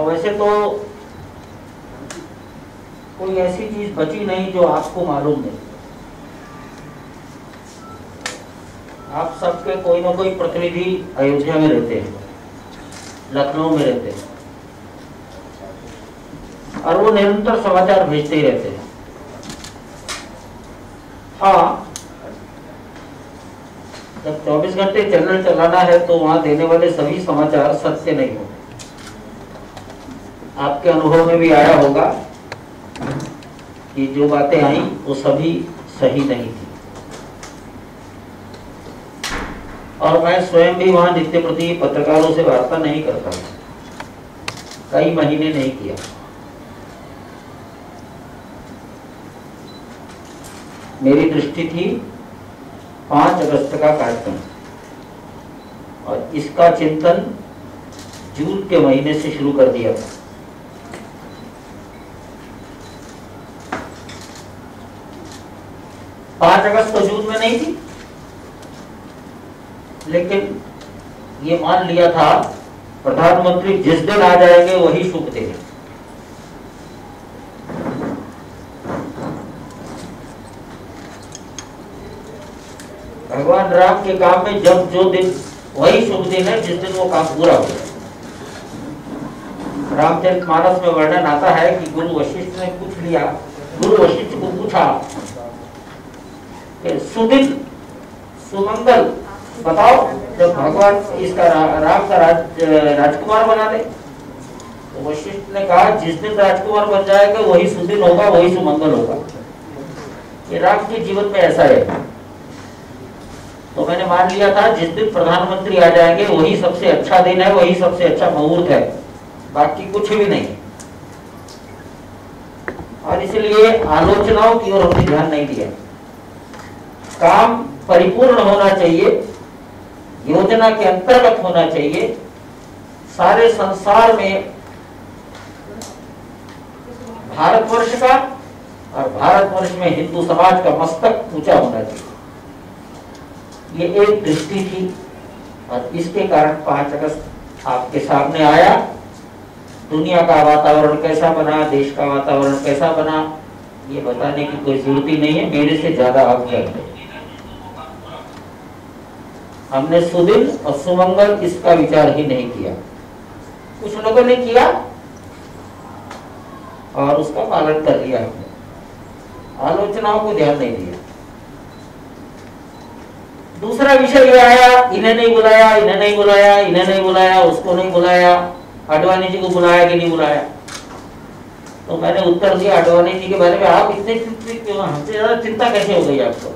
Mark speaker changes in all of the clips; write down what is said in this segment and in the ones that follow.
Speaker 1: वैसे तो कोई ऐसी चीज बची नहीं जो आपको मालूम नहीं। आप सबके कोई ना कोई प्रतिनिधि अयोध्या में रहते हैं, लखनऊ में रहते हैं, और वो निरंतर समाचार भेजते ही रहते हैं। हाँ, जब 24 घंटे चैनल चलाना है तो वहां देने वाले सभी समाचार सत्य नहीं होते। आपके अनुभव में भी आया होगा कि जो बातें आई वो सभी सही नहीं थी। और मैं स्वयं भी वहां नित्य प्रति पत्रकारों से वार्ता नहीं करता, कई महीने नहीं किया। मेरी दृष्टि थी 5 अगस्त का कार्यक्रम, और इसका चिंतन जून के महीने से शुरू कर दिया था। पांच अगस्त तो जून में नहीं थी, लेकिन ये मान लिया था प्रधानमंत्री जिस दिन आ जाएंगे वही शुभ दिन है। भगवान राम के काम में जब जो दिन वही शुभ दिन है जिस दिन वो काम पूरा हो जाए। रामचरितमानस में वर्णन आता है कि गुरु वशिष्ठ ने पूछ लिया, गुरु वशिष्ठ को पूछा कि सुदिन सुमंगल बताओ जब भगवान इसका राम का राजकुमार बना दे। तो वशिष्ठ ने कहा जिस दिन राजकुमार बन जाएगा वही सुदिन होगा, वही सुमंगल होगा। ये राम के जीवन में ऐसा है। तो मैंने मान लिया था जिस दिन प्रधानमंत्री आ जाएंगे वही सबसे अच्छा दिन है, वही सबसे अच्छा मुहूर्त है, बाकी कुछ भी नहीं। और इसलिए आलोचनाओं की ओर हमने ध्यान नहीं दिया। काम परिपूर्ण होना चाहिए, योजना के अंतर्गत होना चाहिए। सारे संसार में भारतवर्ष का और भारतवर्ष में हिंदू समाज का मस्तक ऊंचा होना चाहिए, ये एक दृष्टि थी। और इसके कारण 5 अगस्त आपके सामने आया। दुनिया का वातावरण कैसा बना, देश का वातावरण कैसा बना, ये बताने की कोई जरूरत ही नहीं है, मेरे से ज्यादा आप जानते हैं। हमने सुदिन और सुमंगल इसका विचार ही नहीं किया, कुछ लोगों ने किया और उसका पालन कर लिया। हमने आलोचनाओं को ध्यान नहीं दिया। दूसरा विषय ये आया, इन्हें नहीं बुलाया, इन्हें नहीं बुलाया, इन्हें नहीं बुलाया, उसको नहीं बुलाया, आडवाणी जी को बुलाया कि नहीं बुलाया। तो मैंने उत्तर दिया आडवाणी जी के बारे में आप इतने चिंतित क्यों, हमसे ज्यादा चिंता कैसे हो गई आपको।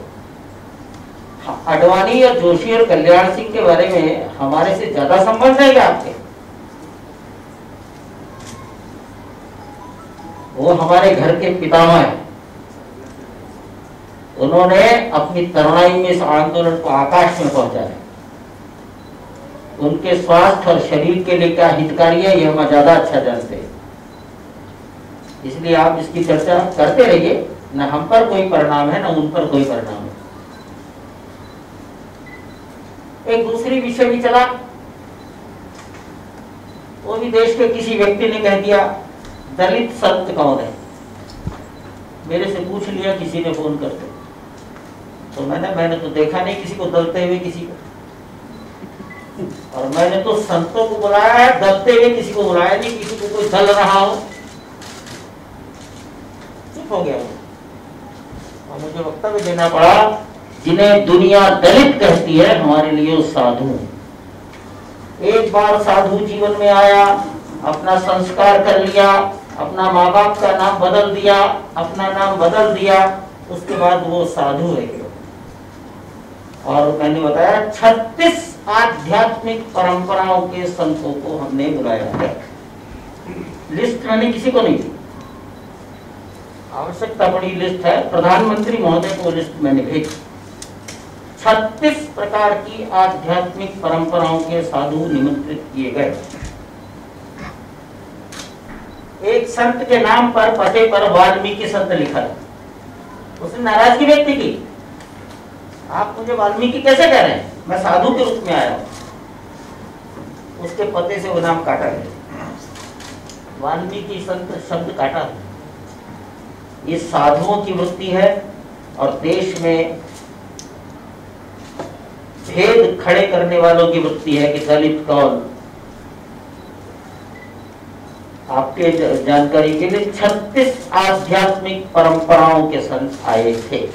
Speaker 1: आडवाणी और जोशी और कल्याण सिंह के बारे में हमारे से ज्यादा संबंध है क्या आपके? वो हमारे घर के पितामह हैं। उन्होंने अपनी तरुणाई में इस आंदोलन को आकाश में पहुंचाया। उनके स्वास्थ्य और शरीर के लिए क्या हितकारी है ये हम ज्यादा अच्छा जानते हैं। इसलिए आप इसकी चर्चा करते रहिए, न हम पर कोई परिणाम है न उन पर कोई परिणाम है। एक दूसरी विषय भी चला, वो भी देश के किसी व्यक्ति ने कह दिया दलित संत कौन है। मेरे से पूछ लिया किसी ने फोन करके, तो मैंने तो देखा नहीं किसी को दलते हुए किसी को, और मैंने तो संतों को बुलाया है, दलते हुए किसी को बुलाया नहीं, किसी को कोई दल रहा हो। चुप हो गया और मुझे वक्तव्य देना पड़ा। जिन्हें दुनिया दलित कहती है हमारे लिए वो साधु। एक बार साधु जीवन में आया, अपना संस्कार कर लिया, अपना माँ बाप का नाम बदल दिया, अपना नाम बदल दिया, उसके बाद वो साधु है। और मैंने बताया 36 आध्यात्मिक परंपराओं के संतों को हमने बुलाया है। लिस्ट मैंने किसी को नहीं दी, आवश्यकता पड़ी लिस्ट है, प्रधानमंत्री महोदय को लिस्ट मैंने भेजी। 36 प्रकार की आध्यात्मिक परंपराओं के साधु निमंत्रित किए गए। एक संत के नाम पर पते पर वाल्मीकि संत लिखा है, उसने नाराजगी व्यक्त की, आप मुझे वाल्मीकि कैसे कह रहे हैं, मैं साधु के रूप में आया हूं। उसके पते से वो नाम काटा गया। वाल्मीकि संत शब्द काटा है। ये साधुओं की वृत्ति है और देश में भेद खड़े करने वालों की वृत्ति है कि दलित कौन। आपके जानकारी के लिए 36 आध्यात्मिक परंपराओं के संत आए थे।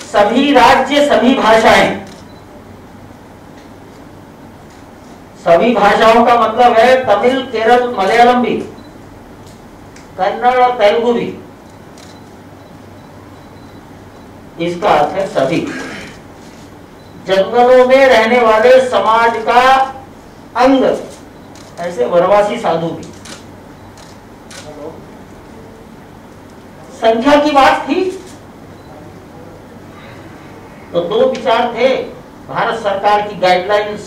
Speaker 1: सभी राज्य, सभी भाषाएं, सभी भाषाओं का मतलब है तमिल, केरल, मलयालम भी, कन्नड़ और तेलुगु भी। इसका अर्थ है सभी। जंगलों में रहने वाले समाज का अंग, ऐसे वनवासी साधु भी। संख्या की बात थी तो दो विचार थे। भारत सरकार की गाइडलाइंस,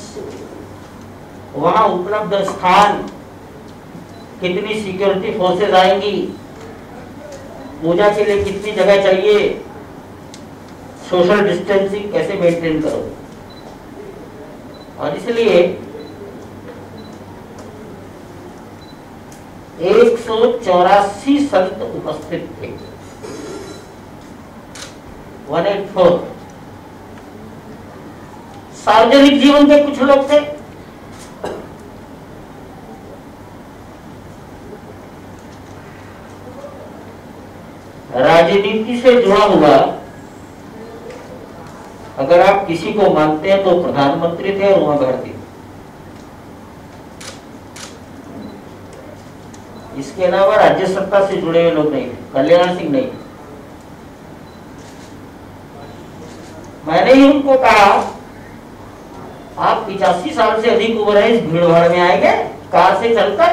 Speaker 1: वहां उपलब्ध स्थान, कितनी सिक्योरिटी फोर्सेज आएंगी, पूजा के लिए कितनी जगह चाहिए, सोशल डिस्टेंसिंग कैसे मेंटेन करो। और इसलिए 184 संत उपस्थित थे। 184। सार्वजनिक जीवन के कुछ लोग थे, राजनीति से जुड़ा हुआ अगर आप किसी को मानते हैं तो प्रधानमंत्री थे और उमा भारती। इसके अलावा राज्य सत्ता से जुड़े हुए लोग नहीं थे। कल्याण सिंह नहीं। मैंने ही उनको कहा आप 85 साल से अधिक उम्र है, इस भीड़ भाड़ में आएंगे कार से चलकर,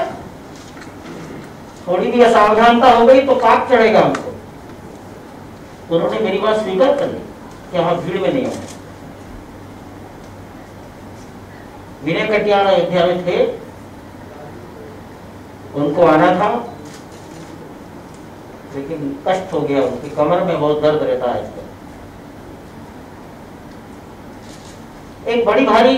Speaker 1: थोड़ी भी असावधानता हो गई तो पाप चढ़ेगा हमको। तो उन्होंने मेरी बात स्वीकार कर ली कि हम भीड़ में नहीं आए। विनय कटियार अयोध्या में थे, उनको आना था लेकिन कष्ट हो गया, उनकी कमर में बहुत दर्द रहता है। एक बड़ी भारी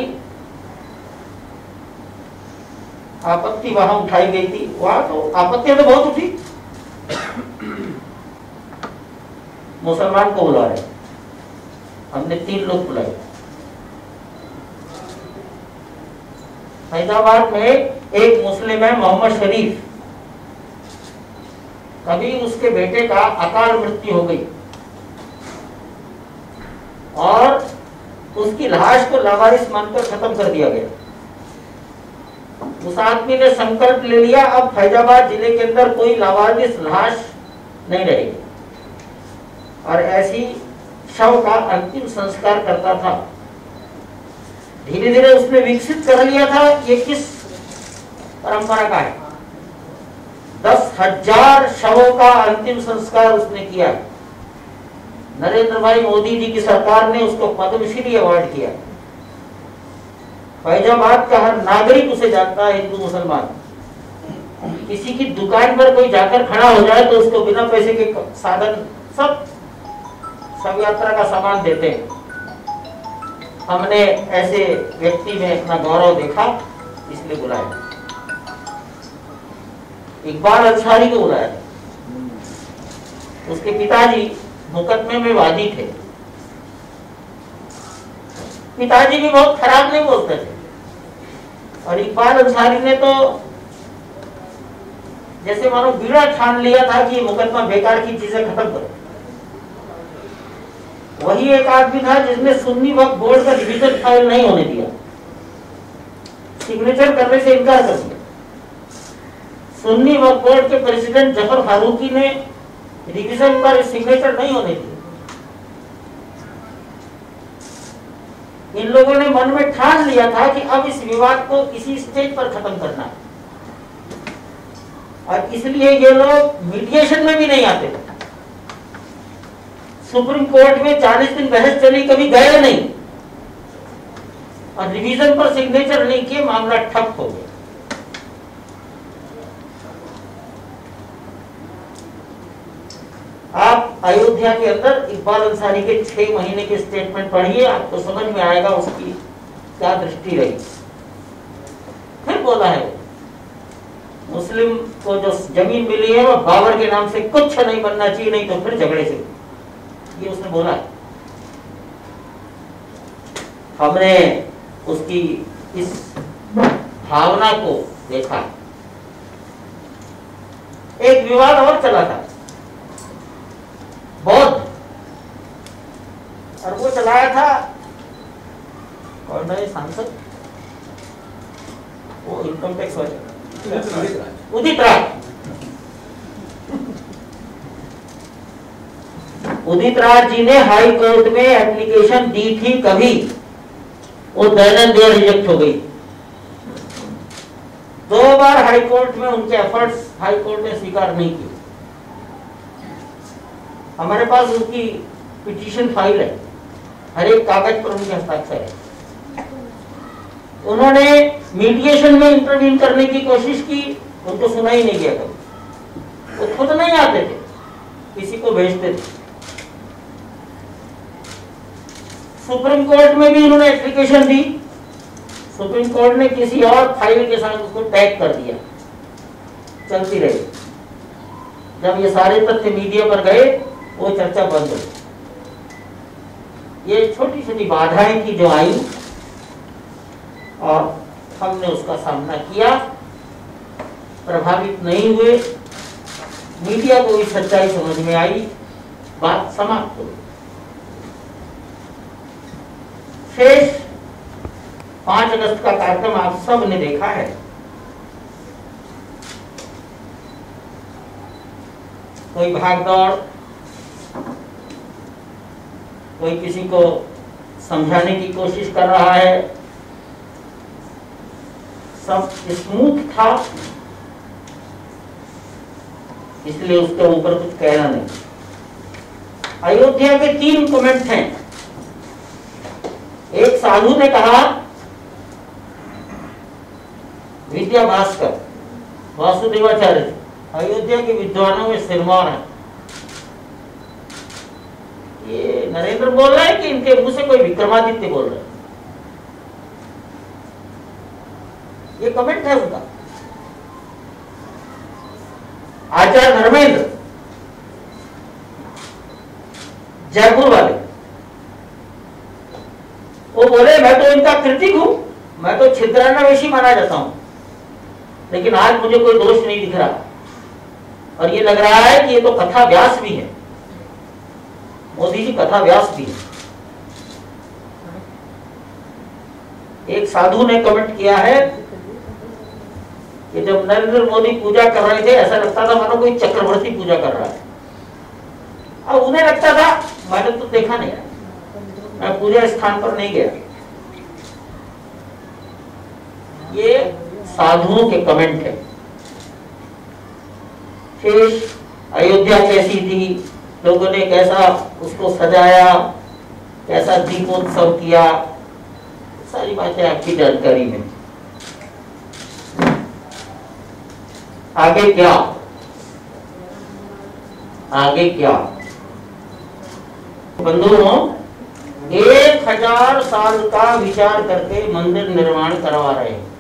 Speaker 1: आपत्ति वहां उठाई गई थी। वहां तो आपत्तियां तो बहुत उठी। मुसलमान को बुला रहे, हमने 3 लोग बुलाए। हैदराबाद में एक मुस्लिम है मोहम्मद शरीफ, कभी उसके बेटे का अकाल मृत्यु हो गई और उसकी लाश को लावारिस मानकर खत्म कर दिया गया। उस आदमी ने संकल्प ले लिया अब फैजाबाद जिले के अंदर कोई लावारिस लाश नहीं रहेगी, और ऐसी शव का अंतिम संस्कार करता था। धीरे धीरे उसने विकसित कर लिया था ये किस परंपरा का है। 10,000 शवों का अंतिम संस्कार उसने किया। नरेंद्र भाई मोदी जी की सरकार ने उसको पद्मश्री अवार्ड किया। फैजाबाद का हर नागरिक उसे जानता है, हिंदू मुसलमान। किसी की दुकान पर कोई जाकर खड़ा हो जाए तो उसको बिना पैसे के साधन सब यात्रा का सामान देते हैं। हमने ऐसे व्यक्ति में अपना गौरव देखा, इसलिए बुलाया। इकबाल अंसारी को बुलाया। उसके पिताजी मुकदमे में वादी थे। पिताजी भी बहुत खराब नहीं बोलते थे, और इकबाल अंसारी ने तो जैसे मानो बीड़ा ठान लिया था कि मुकदमा बेकार की चीजें खत्म करो। वही एक आदमी था जिसने सुन्नी वक्फ बोर्ड का रिवीजन फाइल नहीं होने दिया, सिग्नेचर करने से इनकार कर दिया। सुन्नी वक्फ बोर्ड के प्रेसिडेंट जफर फारूकी ने रिवीजन पर सिग्नेचर नहीं होने दिया। इन लोगों ने मन में ठान लिया था कि अब इस विवाद को किसी स्टेज पर खत्म करना है, और इसलिए ये लोग मीडिएशन में भी नहीं आते थे। सुप्रीम कोर्ट में 40 दिन बहस चली, कभी गए नहीं, और रिवीजन पर सिग्नेचर नहीं किए, मामला ठप हो गया। आप अयोध्या के अंदर इकबाल अंसारी के 6 महीने के स्टेटमेंट पढ़िए, आपको समझ में आएगा उसकी क्या दृष्टि रही। फिर बोला है मुस्लिम को जो जमीन मिली है वो बाबर के नाम से कुछ नहीं बनना चाहिए, नहीं तो फिर झगड़े से, ये उसने बोला है। हमने उसकी इस भावना को देखा। एक विवाद और चला था बौद्ध, और वो चलाया था कौन है सांसद, वो इनकम टैक्स वाले उदित राय। उदित राज जी ने हाई कोर्ट में एप्लीकेशन दी थी, कभी वो दैनंदिन रिजेक्ट हो गई। 2 बार हाई कोर्ट में उनके एफर्ट्स हाई कोर्ट ने स्वीकार नहीं किए। हमारे पास उनकी पिटीशन फाइल है, हर एक कागज पर उनके हस्ताक्षर है। उन्होंने मीडिएशन में इंटरवीन करने की कोशिश की, उनको सुना ही नहीं गया कभी। वो खुद नहीं आते थे, किसी को भेजते थे। सुप्रीम कोर्ट में भी उन्होंने एप्लीकेशन दी, सुप्रीम कोर्ट ने किसी और फाइल के साथ उसको टैग कर दिया, चलती रही। जब ये सारे तथ्य मीडिया पर गए, वो चर्चा बंद हो। ये छोटी छोटी बाधाएं थी जो आई, और हमने उसका सामना किया, प्रभावित नहीं हुए। मीडिया को भी सच्चाई समझ में आई, बात समाप्त हो गई। शेष 5 अगस्त का कार्यक्रम आप सब ने देखा है। कोई भागदौड़, कोई किसी को समझाने की कोशिश कर रहा है, सब स्मूथ था, इसलिए उसके ऊपर कुछ कहना नहीं। अयोध्या के 3 कमेंट हैं। एक साधु ने कहा, विद्या भास्कर वासुदेवाचार्य अयोध्या के विद्वानों में सिरमौर है। ये नरेंद्र बोल रहा है कि इनके मुंह से कोई विक्रमादित्य बोल रहा है? ये कमेंट है उनका। आचार्य धर्मेंद्र जयपुर वाले, वो बोले मैं तो इनका क्रिटिक हूं, मैं तो छिद्रान्वेषी माना जाता हूं, लेकिन आज मुझे कोई दोष नहीं दिख रहा, और ये लग रहा है कि ये तो कथा व्यास भी है, मोदी जी कथा व्यास भी है। एक साधु ने कमेंट किया है कि जब नरेंद्र मोदी पूजा कर रहे थे, ऐसा लगता था मानो कोई चक्रवर्ती पूजा कर रहा है। अब उन्हें लगता था, मैंने तो देखा नहीं, मैं पूजा स्थान पर नहीं गया। ये साधुओं के कमेंट है। शेष अयोध्या कैसी थी, लोगों ने कैसा उसको सजाया, कैसा दीपोत्सव किया, सारी बातें आपकी जानकारी में। आगे क्या, आगे क्या? बंधुओं, 1000 साल का विचार करके मंदिर निर्माण करवा रहे हैं।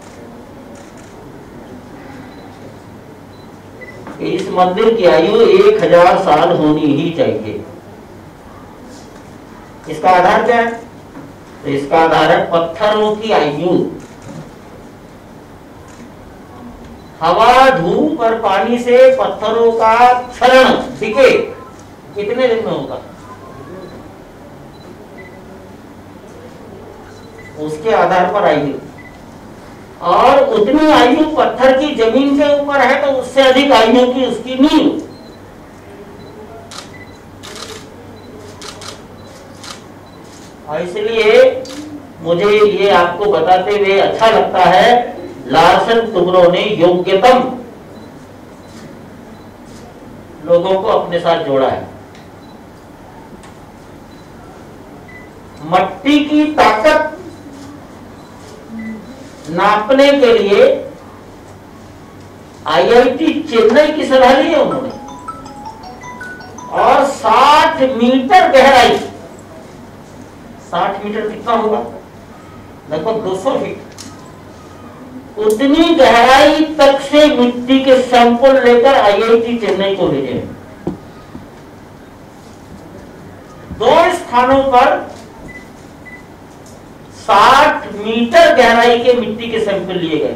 Speaker 1: इस मंदिर की आयु 1000 साल होनी ही चाहिए। इसका आधार क्या है? तो इसका आधार है पत्थरों की आयु। हवा, धूप और पानी से पत्थरों का क्षरण, डिके कितने दिन में होगा? उसके आधार पर आयु, और उतनी आयु पत्थर की जमीन के ऊपर है तो उससे अधिक आयु की उसकी नींव। और इसलिए मुझे ये आपको बताते हुए अच्छा लगता है, लार्सन टुब्रो ने योग्यतम लोगों को अपने साथ जोड़ा है। मट्टी की ताकत नापने के लिए आईआईटी चेन्नई की सलाह ली है उन्होंने, और 60 मीटर गहराई, 60 मीटर कितना होगा? लगभग 200 फीट उतनी गहराई तक से मिट्टी के सैंपल लेकर आईआईटी चेन्नई को भेजे। 2 स्थानों पर 60 मीटर गहराई के मिट्टी के सैंपल लिए गए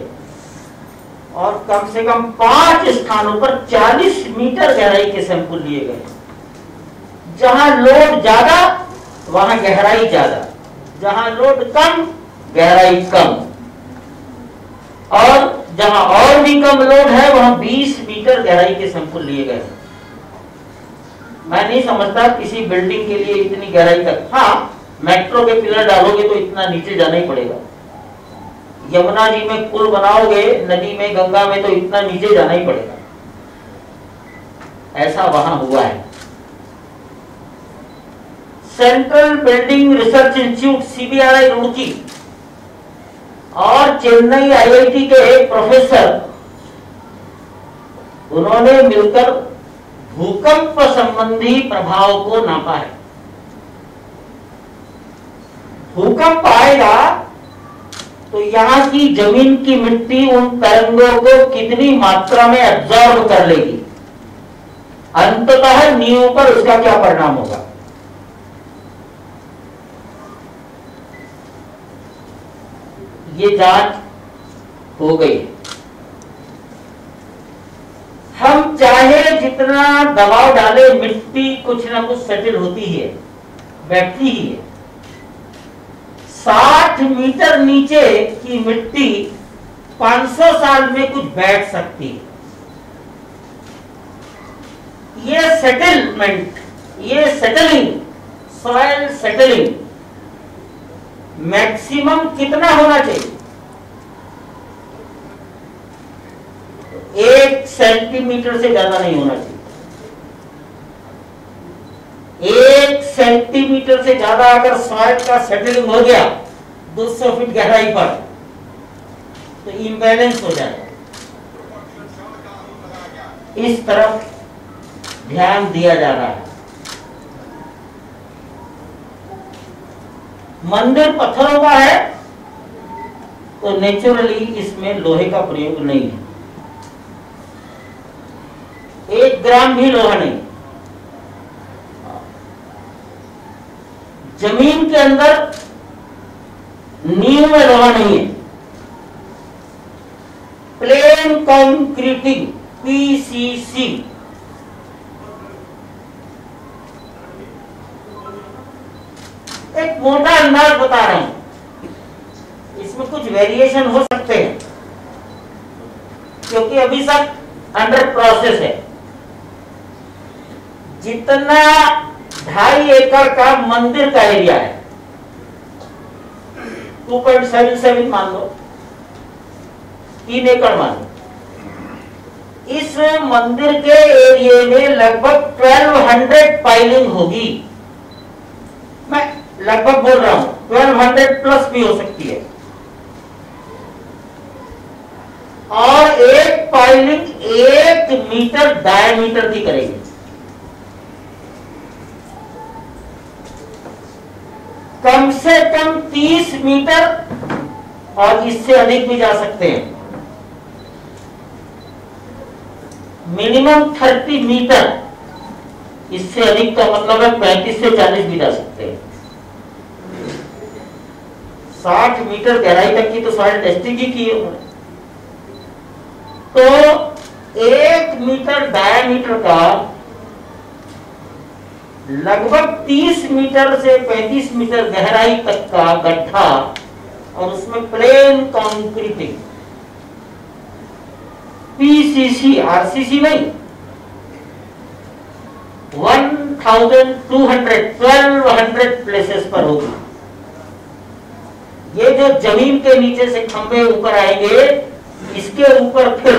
Speaker 1: और कम से कम 5 स्थानों पर 40 मीटर गहराई के सैंपल लिए गए। जहां लोड ज्यादा वहां गहराई ज्यादा, जहां लोड कम गहराई कम, और जहां और भी कम लोड है वहां 20 मीटर गहराई के सैंपल लिए गए। मैं नहीं समझता किसी बिल्डिंग के लिए इतनी गहराई तक। हाँ, मेट्रो के पिलर डालोगे तो इतना नीचे जाना ही पड़ेगा। यमुना जी में पुल बनाओगे, नदी में, गंगा में, तो इतना नीचे जाना ही पड़ेगा। ऐसा वहां हुआ है। Central building research institute CBRI Roorkee और चेन्नई IIT के एक प्रोफेसर, उन्होंने मिलकर भूकंप संबंधी प्रभाव को नापा है। भूकंप आएगा तो यहां की जमीन की मिट्टी उन तरंगों को कितनी मात्रा में एब्जॉर्ब कर लेगी, अंततः नींव पर उसका क्या परिणाम होगा। ये जांच हो गई। हम चाहे जितना दबाव डाले, मिट्टी कुछ ना कुछ सेटल होती ही है, बैठती ही है। 60 मीटर नीचे की मिट्टी 500 साल में कुछ बैठ सकती है। ये सेटलमेंट, ये सेटलिंग, सॉइल सेटलिंग मैक्सिमम कितना होना चाहिए? 1 सेंटीमीटर से ज्यादा नहीं होना चाहिए। 1 सेंटीमीटर से ज्यादा अगर सॉइल का सेटलिंग हो गया 200 फीट गहराई पर, तो इम्बैलेंस हो जाएगा। इस तरफ ध्यान दिया जा रहा है। मंदिर पत्थरों का है तो नेचुरली इसमें लोहे का प्रयोग नहीं है, 1 ग्राम भी लोहा नहीं। जमीन के अंदर नींव में लोहा नहीं है। प्लेन कंक्रीटिंग PCC, एक मोटा अंदाज बता रहे हैं, इसमें कुछ वेरिएशन हो सकते हैं क्योंकि अभी सब अंडर प्रोसेस है। जितना 2.5 एकड़ का मंदिर का एरिया है, 2.77 मान लो, 3 एकड़ मान लो, इस मंदिर के एरिया में लगभग 1200 पाइलिंग होगी। मैं लगभग बोल रहा हूं, 1200 प्लस भी हो सकती है। और एक पाइलिंग 1 मीटर डायमीटर की करेगी। कम से कम 30 मीटर और इससे अधिक भी जा सकते हैं। मिनिमम 30 मीटर, इससे अधिक का मतलब है 35 से 40 भी जा सकते हैं। 60 मीटर गहराई तक की तो सॉइल टेस्टिंग ही की है उन्होंने। तो 1 मीटर डायमीटर का लगभग 30 मीटर से 35 मीटर गहराई तक का गड्ढा, और उसमें प्लेन कंक्रीटिंग PCC, RCC नहीं, 1200 प्लेसेस पर होगी। ये जो जमीन के नीचे से खंभे ऊपर आएंगे, इसके ऊपर फिर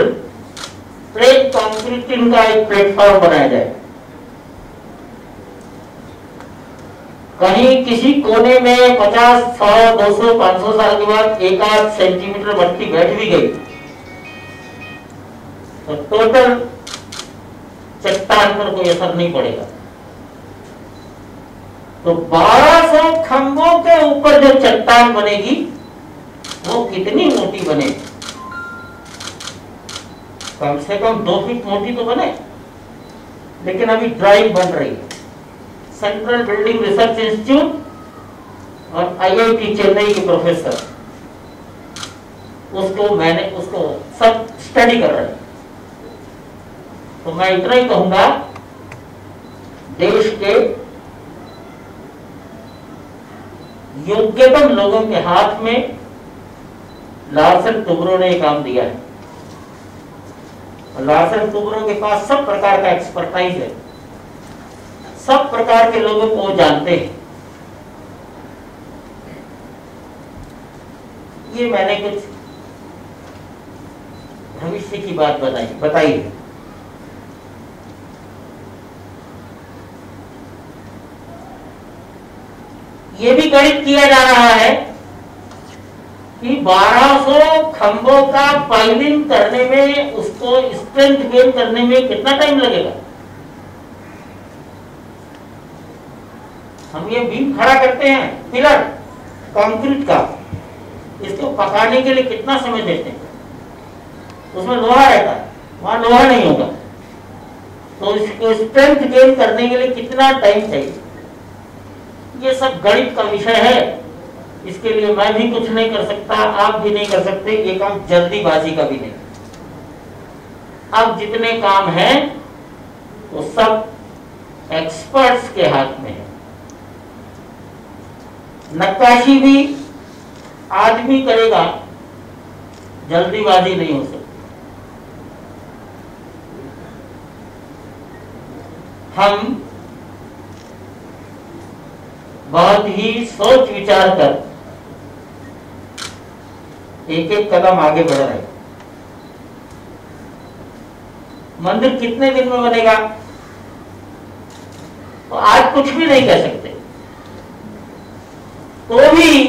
Speaker 1: प्लेन कंक्रीटिंग का एक प्लेटफॉर्म बनाया जाए। कहीं किसी कोने में 50, 100, 200, 500 साल के बाद 1-8 सेंटीमीटर मट्टी बैठ भी गई तो टोटल चट्टान पर कोई असर नहीं पड़ेगा। तो 1200 खंभों के ऊपर जो चट्टान बनेगी वो कितनी मोटी बनेगी? कम से कम 2 फीट मोटी तो बने। लेकिन अभी ड्राइंग बन रही है, सेंट्रल बिल्डिंग रिसर्च इंस्टीट्यूट और IIT चेन्नई के प्रोफेसर उसको सब स्टडी कर रहे हैं। तो मैं इतना ही कहूंगा, देश के योग्यतम लोगों के हाथ में लार्सन टुब्रो ने काम दिया है। लार्सन टुब्रो के पास सब प्रकार का एक्सपर्टाइज है, सब प्रकार के लोगों को वो जानते हैं। ये मैंने कुछ भविष्य की बात बताई है। ये भी गणित किया जा रहा है कि 1200 खंभों का पाइलिंग करने में, उसको स्ट्रेंथ गेन करने में कितना टाइम लगेगा। हम ये बीम खड़ा करते हैं, पिलर कंक्रीट का, इसको पकाने के लिए कितना समय देते हैं। उसमें लोहा रहता है, वहां लोहा नहीं होगा, तो इसको स्ट्रेंथ गेन करने के लिए कितना टाइम चाहिए। ये सब गणित का विषय है, इसके लिए मैं भी कुछ नहीं कर सकता, आप भी नहीं कर सकते। ये काम जल्दीबाजी का भी नहीं। अब जितने काम हैं वो सब एक्सपर्ट्स के हाथ में है। नक्काशी भी आदमी करेगा, जल्दीबाजी नहीं हो सकती। हम बहुत ही सोच विचार कर एक एक कदम आगे बढ़ रहे हैं। मंदिर कितने दिन में बनेगा तो आज कुछ भी नहीं कह सकते, तो भी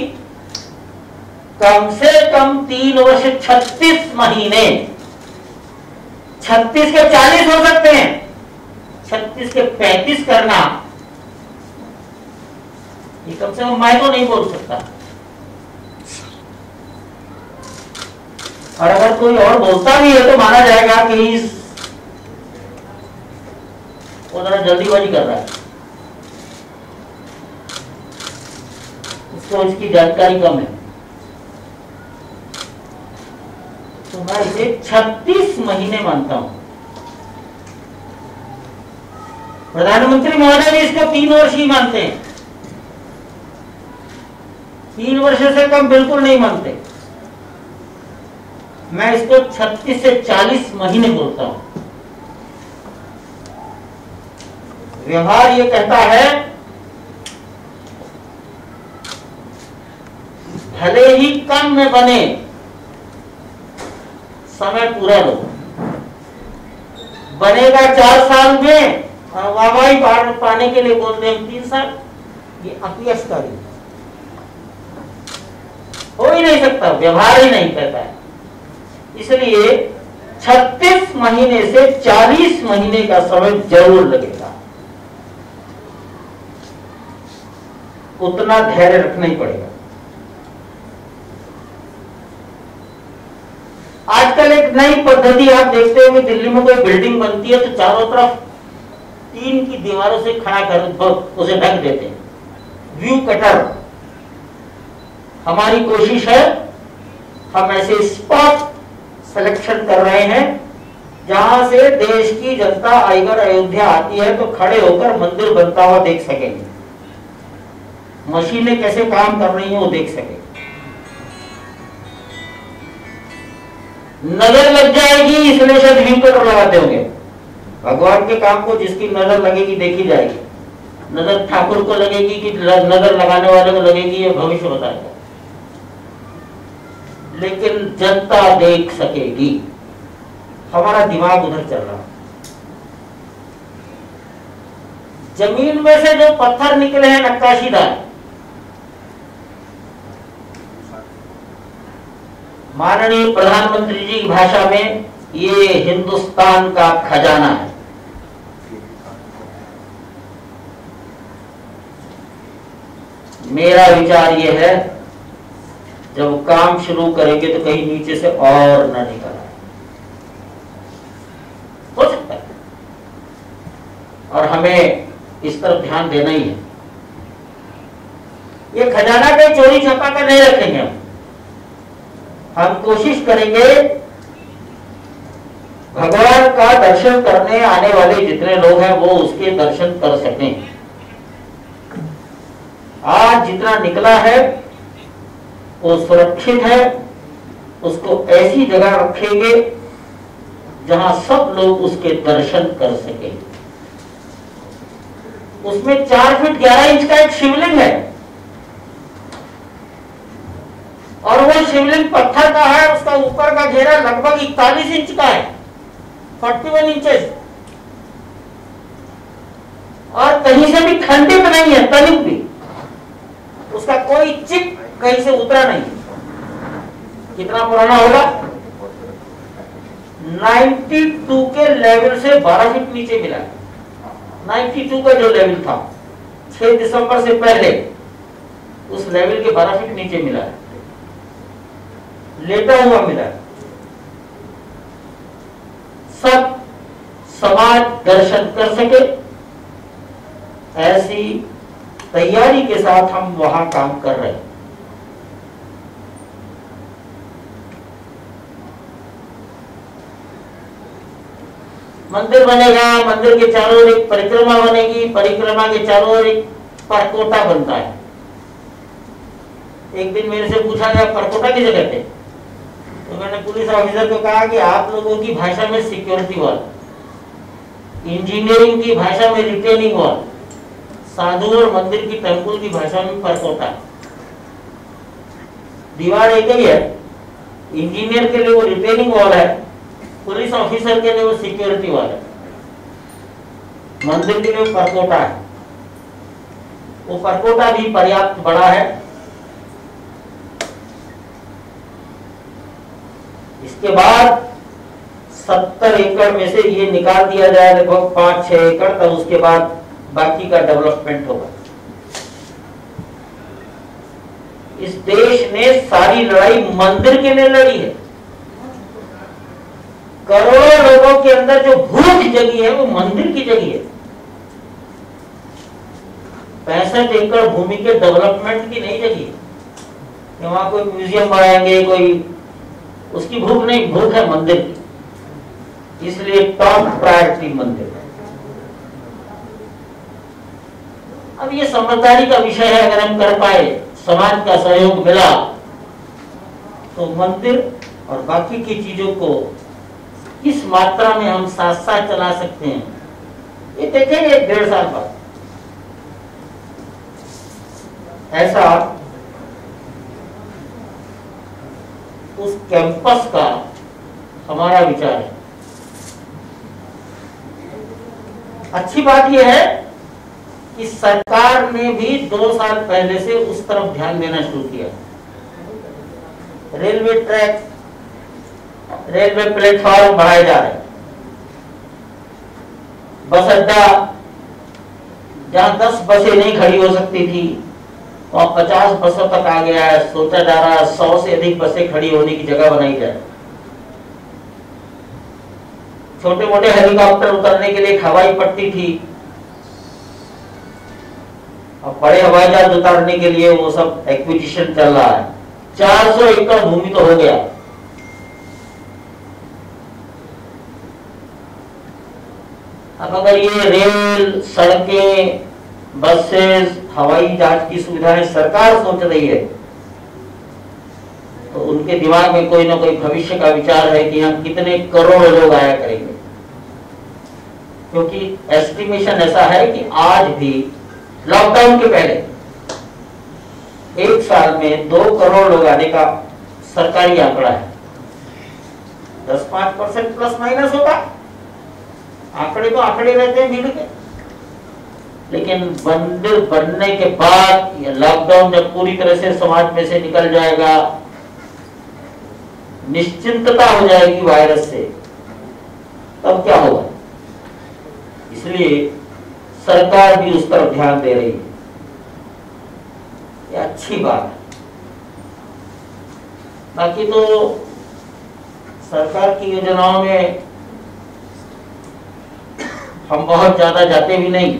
Speaker 1: कम से कम 3 वर्ष 36 महीने, 36 के 40 हो सकते हैं, 36 के 35 करना, ये कम से कम मैं तो नहीं बोल सकता। और अगर कोई और बोलता भी है तो माना जाएगा कि वो जरा जल्दीबाजी कर रहा है, उसको इसकी जानकारी कम है। तो मैं इसे 36 महीने मानता हूं। प्रधानमंत्री महोदय भी इसको 3 वर्ष ही मानते हैं, 3 वर्ष से कम बिल्कुल नहीं मानते। मैं इसको 36 से 40 महीने बोलता हूं। व्यवहार ये कहता है भले ही कम में बने, समय पूरा लो। बनेगा 4 साल में, वाहवाही पाने के लिए बोलते हैं 3 साल, ये अपयशकारी हो ही नहीं सकता, व्यवहार ही नहीं कहता है। इसलिए 36 महीने से 40 महीने का समय जरूर लगेगा, उतना धैर्य रखना ही पड़ेगा। आजकल एक नई पद्धति आप देखते हो कि दिल्ली में कोई बिल्डिंग बनती है तो चारों तरफ 3 की दीवारों से खड़ा कर उसे ढक देते हैं, व्यू कटर। हमारी कोशिश है, हम ऐसे स्पॉट सिलेक्शन कर रहे हैं जहां से देश की जनता अगर अयोध्या आती है तो खड़े होकर मंदिर बनता हुआ देख सकेंगे, मशीनें कैसे काम कर रही हैं वो देख सकेंगे। नजर लग जाएगी इसलिए शायद व्यू कटर लगाते होंगे। भगवान के काम को जिसकी नजर लगेगी देखी जाएगी, नजर ठाकुर को लगेगी कि नजर लगाने वाले को लगेगी, ये भविष्य बताएगा। लेकिन जनता देख सकेगी। हमारा दिमाग उधर चल रहा है। जमीन में से जो पत्थर निकले हैं नक्काशीदार, माननीय प्रधानमंत्री जी की भाषा में ये हिंदुस्तान का खजाना है। मेरा विचार ये है, जब काम शुरू करेंगे तो कहीं नीचे से और न निकल आए। और हमें इस तरफ ध्यान देना ही है। ये खजाना कहीं चोरी छपा कर नहीं रखेंगे हम कोशिश करेंगे भगवान का दर्शन करने आने वाले जितने लोग हैं वो उसके दर्शन कर सकें। आज जितना निकला है वो सुरक्षित है, उसको ऐसी जगह रखेंगे जहां सब लोग उसके दर्शन कर सके। उसमें 4 फीट 11 इंच का एक शिवलिंग है और वो शिवलिंग पत्थर का है। उसका ऊपर का घेरा लगभग 41 इंच का है, 41 इंचेस, और कहीं से भी खंडित नहीं है, तनिक भी उसका कोई चिप कहीं से उतरा नहीं। कितना पुराना होगा? 92 के लेवल से 12 फीट नीचे मिला। 92 का जो लेवल था 6 दिसंबर से पहले, उस लेवल के 12 फीट नीचे मिला है, लेटा हुआ मिला है। सब समाज दर्शन कर सके ऐसी तैयारी के साथ हम वहां काम कर रहे हैं। मंदिर बनेगा, मंदिर के चारों ओर एक परिक्रमा बनेगी, परिक्रमा के चारों ओर एक परकोटा बनता है। एक दिन मेरे से पूछा गया परकोटा किसे कहते हैं, तो मैंने पुलिस ऑफिसर को कहा कि आप लोगों की भाषा में सिक्योरिटी वॉल, इंजीनियरिंग की भाषा में रिटेनिंग वॉल, साधु और मंदिर की टेम्पल की भाषा में परकोटा। दीवार एक ही है, इंजीनियर के लिए वो रिटेनिंग वॉल है, पुलिस ऑफिसर के लिए वो सिक्योरिटी वॉल है, मंदिर के लिए परकोटा है। वो परकोटा भी पर्याप्त बड़ा है। इसके बाद 70 एकड़ में से ये निकाल दिया जाए लगभग 5-6 एकड़, तब उसके बाद बाकी का डेवलपमेंट होगा। इस देश ने सारी लड़ाई मंदिर के लिए लड़ी है। करोड़ों लोगों के अंदर जो भूख जगी है वो मंदिर की जगी है। 65 एकड़ भूमि के डेवलपमेंट की नहीं जगी है। वहां कोई म्यूजियम बनाएंगे, कोई उसकी भूख नहीं, भूख है मंदिर की। इसलिए टॉप प्रायोरिटी मंदिर है। अब ये समझदारी का विषय है। अगर हम कर पाए, समाज का सहयोग मिला, तो मंदिर और बाकी की चीजों को किस मात्रा में हम साथ साथ चला सकते हैं, ये देखेंगे 1-1.5 साल बाद। ऐसा उस कैंपस का हमारा विचार है। अच्छी बात यह है कि सरकार ने भी 2 साल पहले से उस तरफ ध्यान देना शुरू किया। रेलवे ट्रैक, रेलवे प्लेटफॉर्म बढ़ाए जा रहे हैं। बस अड्डा, जहां 10 बसें नहीं खड़ी हो सकती थी, वहां 50 बसों तक आ गया है। सोचा जा रहा है 100 से अधिक बसें खड़ी होने की जगह बनाई जाए। छोटे मोटे हेलीकॉप्टर उतरने के लिए एक हवाई पट्टी थी, अब बड़े हवाई जहाज उतारने के लिए वो सब एक्विजिशन चल रहा है। 400 एकड़ भूमि तो हो गया। अब अगर ये रेल, सड़कें, बसेस, हवाई जहाज की सुविधाएं सरकार सोच रही है, तो उनके दिमाग में कोई ना कोई भविष्य का विचार है कि हम कितने करोड़ लोग आया करेंगे। क्योंकि एस्टिमेशन ऐसा है कि आज भी लॉकडाउन के पहले 1 साल में 2 करोड़ लोग आने का सरकारी आंकड़ा है। 10-5% प्लस माइनस होगा, आंकड़े तो आंकड़े रहते हैं भीड़ के। लेकिन मंदिर बनने के बाद या लॉकडाउन जब पूरी तरह से समाज में से निकल जाएगा, निश्चिंतता हो जाएगी वायरस से, तब क्या होगा? इसलिए सरकार भी उस तरफ ध्यान दे रही है। ये अच्छी बात है। बाकी तो सरकार की योजनाओं में हम बहुत ज्यादा जाते भी नहीं,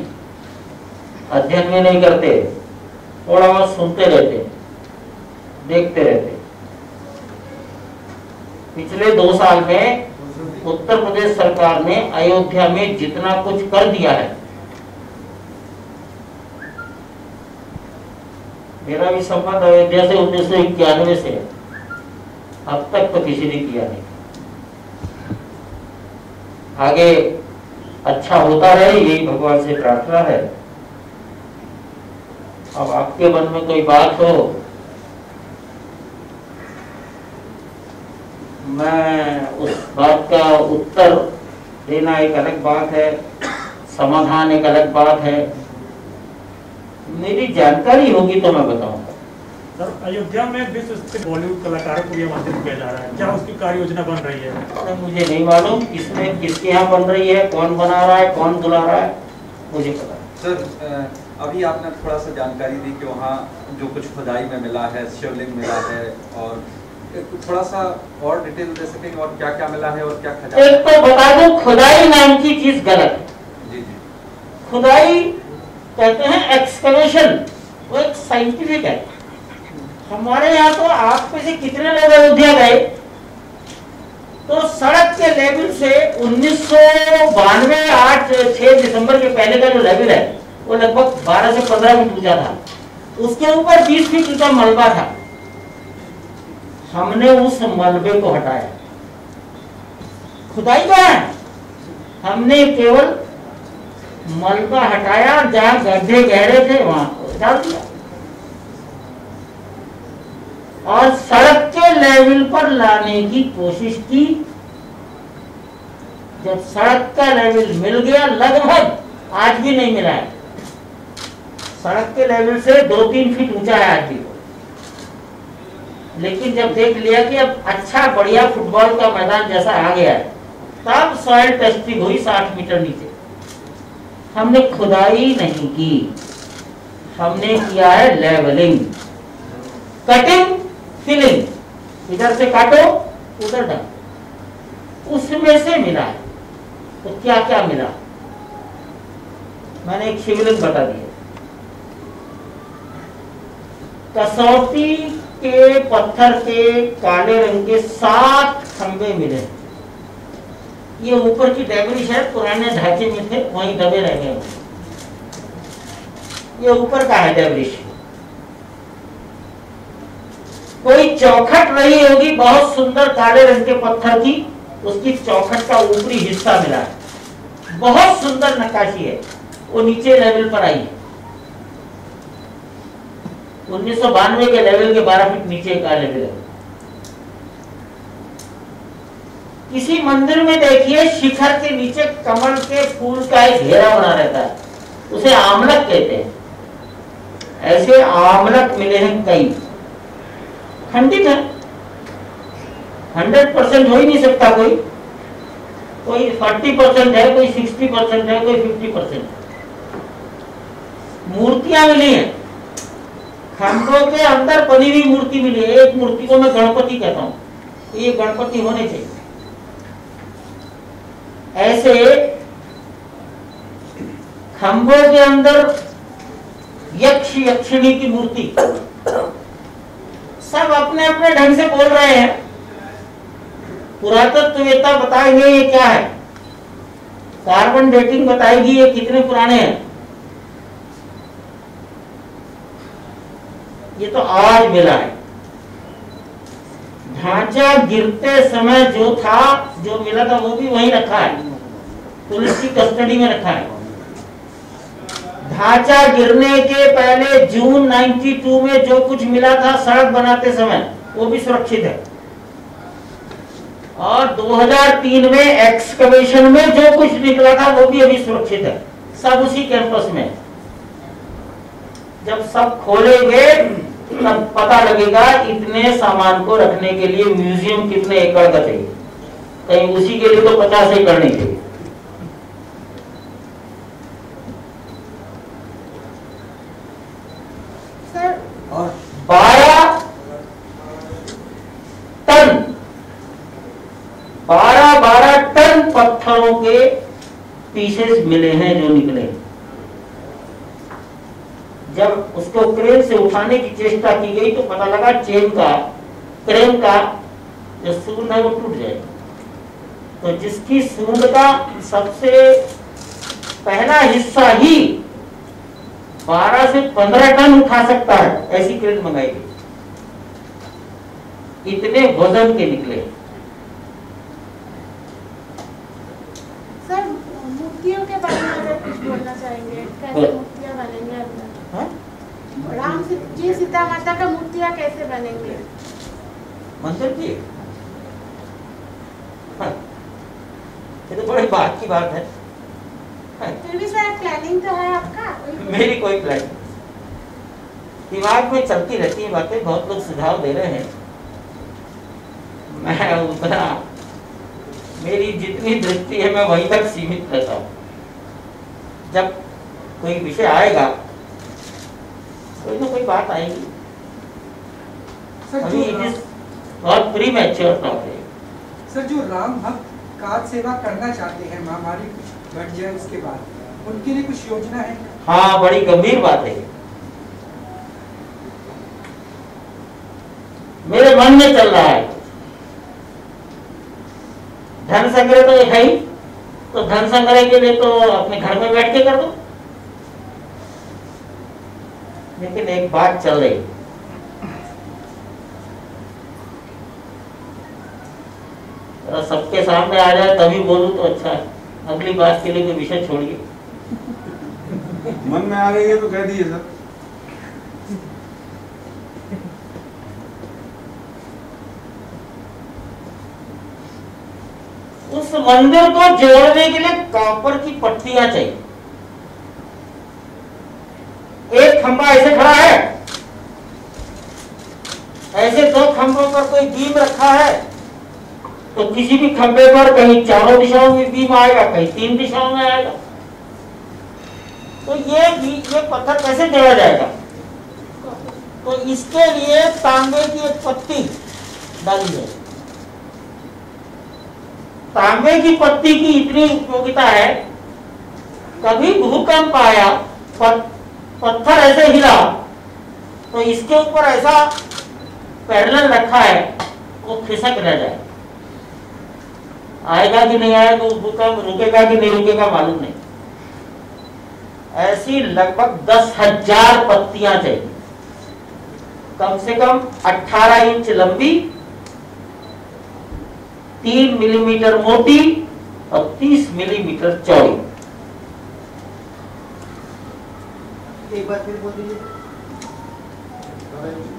Speaker 1: अध्ययन भी नहीं करते, थोड़ा बहुत सुनते रहते, देखते रहते। पिछले 2 साल में उत्तर प्रदेश सरकार ने अयोध्या में जितना कुछ कर दिया है, मेरा भी संबंध अयोध्या से 1991 से है, अब तक तो किसी ने किया नहीं। आगे अच्छा होता रहे, यही भगवान से प्रार्थना है। अब आपके मन में कोई बात हो, मैं उस बात का उत्तर देना एक अलग बात है, समाधान एक अलग बात है। मेरी जानकारी होगी तो मैं बताऊंगा।
Speaker 2: सर, अयोध्या में विश्व स्थित बॉलीवुड कलाकारों को यह मंदिर किया जा रहा है, क्या उसकी कार्य योजना बन रही है?
Speaker 1: मुझे नहीं मालूम किसमें, किसके यहाँ बन रही है, कौन बना रहा है, कौन बुला रहा है, मुझे पता है।
Speaker 3: सर, अभी आपने थोड़ा सा जानकारी दी कि वहाँ जो कुछ खुदाई में मिला है, शिवलिंग मिला है, और थोड़ा सा और डिटेल दे सकेंगे और क्या क्या मिला है और क्या खजाना?
Speaker 1: एक तो बता दूं, खुदाई नाम की चीज गलत है।
Speaker 3: जी जी।
Speaker 1: खुदाई कहते हैं एक्सकवेशन, वो एक साइंटिफिक है। हमारे यहाँ तो आप में से कितने लोग अयोध्या गए, तो सड़क के लेवल से 1992 6 दिसंबर के पहले का जो लेवल है वो लगभग 12 से 15 फीट ऊंचा था। उसके ऊपर 20 फीट ऊंचा मलबा था। हमने उस मलबे को हटाया। खुदाई क्या है? हमने केवल मलबा हटाया, जहां गड्ढे गहरे थे वहां डाल दिया और सड़क के लेवल पर लाने की कोशिश की। जब सड़क का लेवल मिल गया, लगभग, आज भी नहीं मिला है, सड़क के लेवल से 2-3 फीट ऊंचा है आज भी, लेकिन जब देख लिया कि अब अच्छा बढ़िया फुटबॉल का मैदान जैसा आ गया है, तब सॉइल टेस्टिंग हुई 60 मीटर नीचे। हमने खुदाई नहीं की, हमने किया है लेवलिंग, कटिंग, फिलिंग, इधर से काटो उधर डालो, उसमें से मिला है। तो क्या क्या मिला, मैंने एक शिवलिंग बता दिया। कसौटी के पत्थर के काले रंग के 7 खंबे मिले। ये ऊपर की डेबरिश है, पुराने ढांचे में थे, वहीं दबे रह गए। ये ऊपर का है डेबरिश। कोई चौखट रही होगी बहुत सुंदर काले रंग के पत्थर की, उसकी चौखट का ऊपरी हिस्सा मिला है, बहुत सुंदर नक्काशी है, वो नीचे लेवल पर आई है। 1992 के लेवल के 12 फीट नीचे का लेवल है। किसी मंदिर में देखिए शिखर के नीचे कमल के फूल का एक घेरा बना रहता है, उसे आमलक कहते हैं। ऐसे आमलक मिले हैं कई, खंडित है, 100% हो ही नहीं सकता। कोई 40% है, कोई 60% है, कोई 50%। मूर्तियां मिली हैं, खंडों के अंदर बनी हुई मूर्ति मिली है। एक मूर्ति को मैं गणपति कहता हूं, ये गणपति होने चाहिए। ऐसे खंभों के अंदर यक्ष यक्षिणी की मूर्ति, सब अपने अपने ढंग से बोल रहे हैं। पुरातत्ववेत्ता बताएंगे ये क्या है, कार्बन डेटिंग बताएगी ये कितने पुराने हैं। ये तो आज मिला है। ढांचा गिरते समय जो था, जो मिला था, वो भी वहीं रखा है, पुलिस की कस्टडी में रखा है। ढांचा गिरने के पहले जून 92 में जो कुछ मिला था सड़क बनाते समय, वो भी सुरक्षित है। और 2003 में एक्सकवेशन में जो कुछ निकला था वो भी अभी सुरक्षित है, सब उसी कैंपस में। जब सब खोलेंगे तब पता लगेगा इतने सामान को रखने के लिए म्यूजियम कितने एकड़ का चाहिए। कहीं उसी के लिए तो 50 एकड़ नहीं चाहिए। और 12 टन पत्थरों के पीसेस मिले हैं जो निकले। जब उसको क्रेन से उठाने की चेष्टा की गई तो पता लगा चेन का, क्रेन का जो सूंड है वो टूट जाएगा। तो जिसकी सूंड का सबसे पहला हिस्सा ही 12 से 15 टन उठा सकता है, ऐसी क्रेन मंगाई गई। इतने वजन के निकले।
Speaker 4: सर मूर्तियों के बारे में अगर कुछ बोलना चाहेंगे, कैसे मूर्तियां बनेंगे अंदर? राम जी सीता माता का मूर्तियां कैसे बनेंगे
Speaker 1: मंदिर की? ये तो बड़ी बात की बात है।
Speaker 4: फिर भी सर प्लानिंग तो है आपका?
Speaker 1: मेरी कोई प्लानिंग, दिमाग में चलती रहती है बातें, बहुत लोग सुझाव दे रहे हैं, मैं उतना, मेरी जितनी दृष्टि है मैं वहीं तक सीमित रहता हूँ। जब कोई विषय आएगा कोई ना कोई बात आएगी। अभी इट इज बहुत प्रीमैच्योर टॉक है।
Speaker 5: सर जो राम भक्त काज सेवा करना चाहते हैं, महामारी कुछ घट जाए उसके बाद, उनके लिए कुछ योजना है?
Speaker 1: हाँ, बड़ी गंभीर बात है। मेरे मन में चल रहा है। धन संग्रह तो है ही, तो धन संग्रह के लिए तो अपने घर में बैठ के कर दो। लेकिन एक बात चल रही, सबके सामने आ जाए तभी बोलूं तो अच्छा है, अगली बात के लिए कोई विषय छोड़िए।
Speaker 6: मन में आ रही है तो कह दीजिए सर।
Speaker 1: उस मंदिर को जोड़ने के लिए कॉपर की पट्टियां चाहिए। एक खंभा ऐसे खड़ा है, ऐसे 2 खंभों पर कोई बीम रखा है, तो किसी भी खंभे पर कहीं चारों दिशाओं में बीम आएगा, कहीं 3 दिशाओं में आएगा। तो ये पत्थर कैसे जोड़ा जाएगा? तो इसके लिए तांबे की एक पत्ती डाली है। तांबे की पत्ती की इतनी उपयोगिता है, कभी भूकंप आया, पत्थर ऐसे हिला, तो इसके ऊपर ऐसा पैरेलल रखा है, वो खिसक न जाए। आएगा कि नहीं आएगा, तो भूकंप रुकेगा कि नहीं रुकेगा मालूम नहीं। ऐसी लगभग 10,000 पत्तियां चाहिए, कम से कम 18 इंच लंबी, 3 मिलीमीटर मोटी और 30 मिलीमीटर चौड़ी।
Speaker 5: एक बार फिर बोल दीजिए।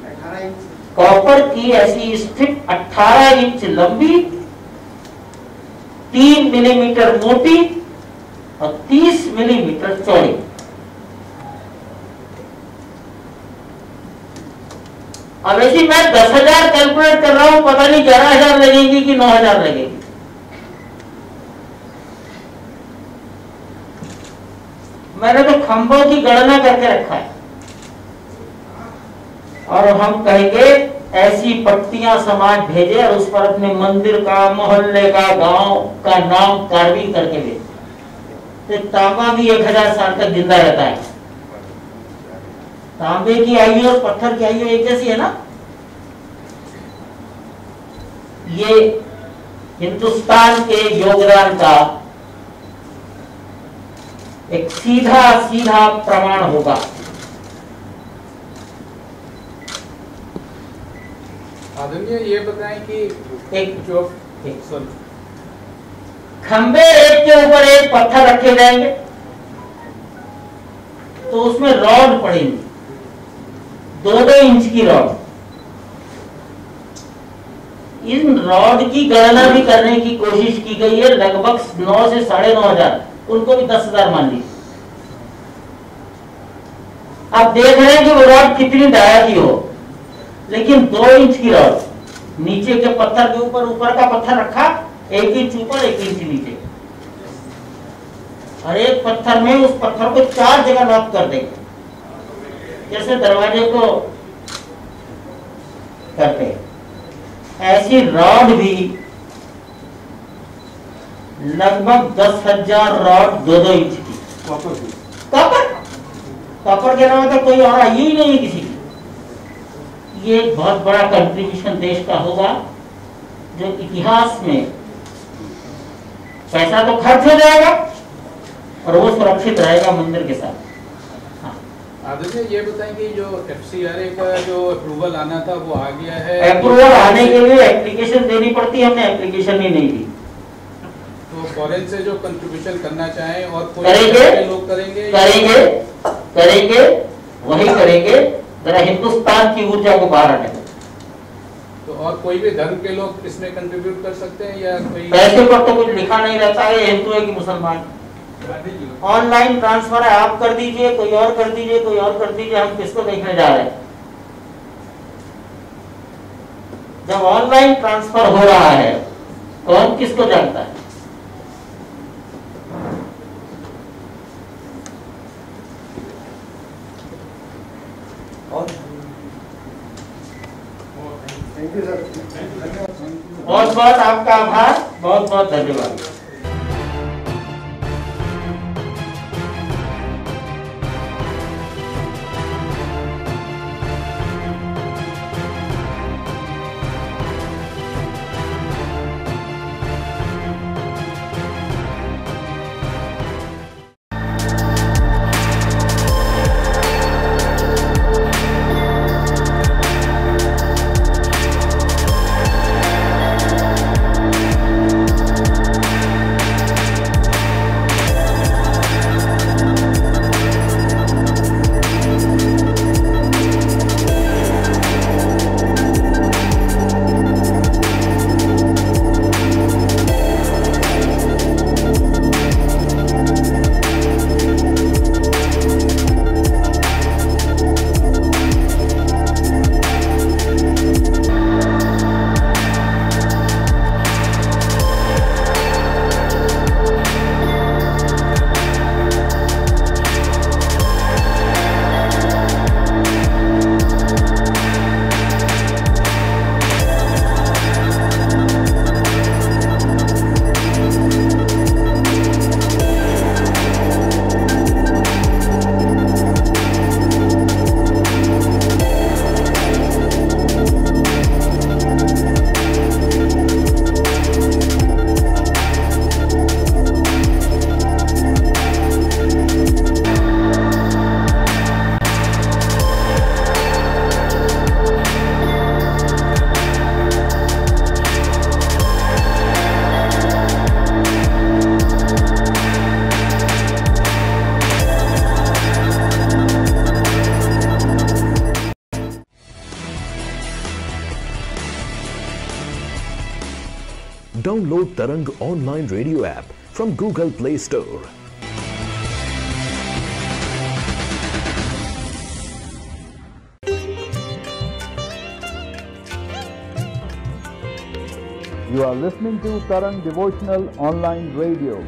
Speaker 5: 18 इंच
Speaker 1: कॉपर की ऐसी स्ट्रिप 18 इंच लंबी, 3 मिलीमीटर मोटी और 30 मिलीमीटर चौड़ी। अब ऐसी मैं 10,000 कैलकुलेट कर रहा हूं, पता नहीं 11,000 लगेगी कि 9,000 लगेगी। मैंने तो खंभों की गणना करके रखा है, और हम कहेंगे ऐसी पट्टियां समाज भेजे और उस पर अपने मंदिर का, मोहल्ले का, गांव का नाम कार्विंग करके भेजे। तो तांबा भी 1000 साल तक जिंदा रहता है। तांबे की आयु और पत्थर की आयु एक जैसी है ना। ये हिंदुस्तान के योगदान का एक सीधा सीधा प्रमाण होगा।
Speaker 6: आदरणीय ये बताएं कि
Speaker 1: एक
Speaker 6: जो
Speaker 1: खंबे एक के ऊपर एक पत्थर रखे जाएंगे, तो उसमें रॉड पड़ेंगी, 2-2 इंच की रॉड। इन रॉड की गणना भी करने की कोशिश की गई है, लगभग 9 से 9,500, उनको भी 10,000 मान लीजिए। आप देख रहे हैं कि वो रॉड कितनी डाया की हो, लेकिन 2 इंच की रॉड, नीचे के पत्थर के ऊपर ऊपर का पत्थर रखा, 1 इंच ऊपर 1 इंच नीचे, और एक पत्थर में उस पत्थर को 4 जगह लॉक कर देंगे, जैसे दरवाजे को करते हैं। ऐसी रॉड भी लगभग 10,000 रॉड 2-2 इंच की कॉपर के अलावा तो कोई और आई ही नहीं है किसी की। ये एक बहुत बड़ा कंट्रीब्यूशन देश का होगा, जो इतिहास में पैसा तो खर्च हो जाएगा और वो सुरक्षित रहेगा मंदिर के साथ।
Speaker 6: आदरणीय ये बताएं कि जो FCRA का जो अप्रूवल आना था वो आ गया है?
Speaker 1: अप्रूवल आने के लिए एप्लीकेशन देनी पड़ती है, हमने एप्लीकेशन ही नहीं दी।
Speaker 6: तो फॉरेन से जो कंट्रीब्यूशन करना चाहें और कोई
Speaker 1: करेंगे,
Speaker 6: लोग करेंगे
Speaker 1: वही करेंगे, जरा हिंदुस्तान की ऊर्जा को बाहर आने।
Speaker 6: तो और कोई भी धर्म के लोग इसमें कंट्रीब्यूट कर सकते हैं या कोई?
Speaker 1: पैसे पर तो कुछ लिखा नहीं रहता है, हिंदू है कि मुसलमान। ऑनलाइन ट्रांसफर है, आप कर दीजिए, कोई और कर दीजिए, कोई और कर दीजिए, हम किसको देखने जा रहे हैं? जब ऑनलाइन ट्रांसफर हो रहा है तो हम किसको जानता है? बहुत बहुत आपका आभार, बहुत बहुत धन्यवाद।
Speaker 7: Download Tarang online radio app from Google Play Store.
Speaker 8: You are listening to Tarang Devotional Online Radio.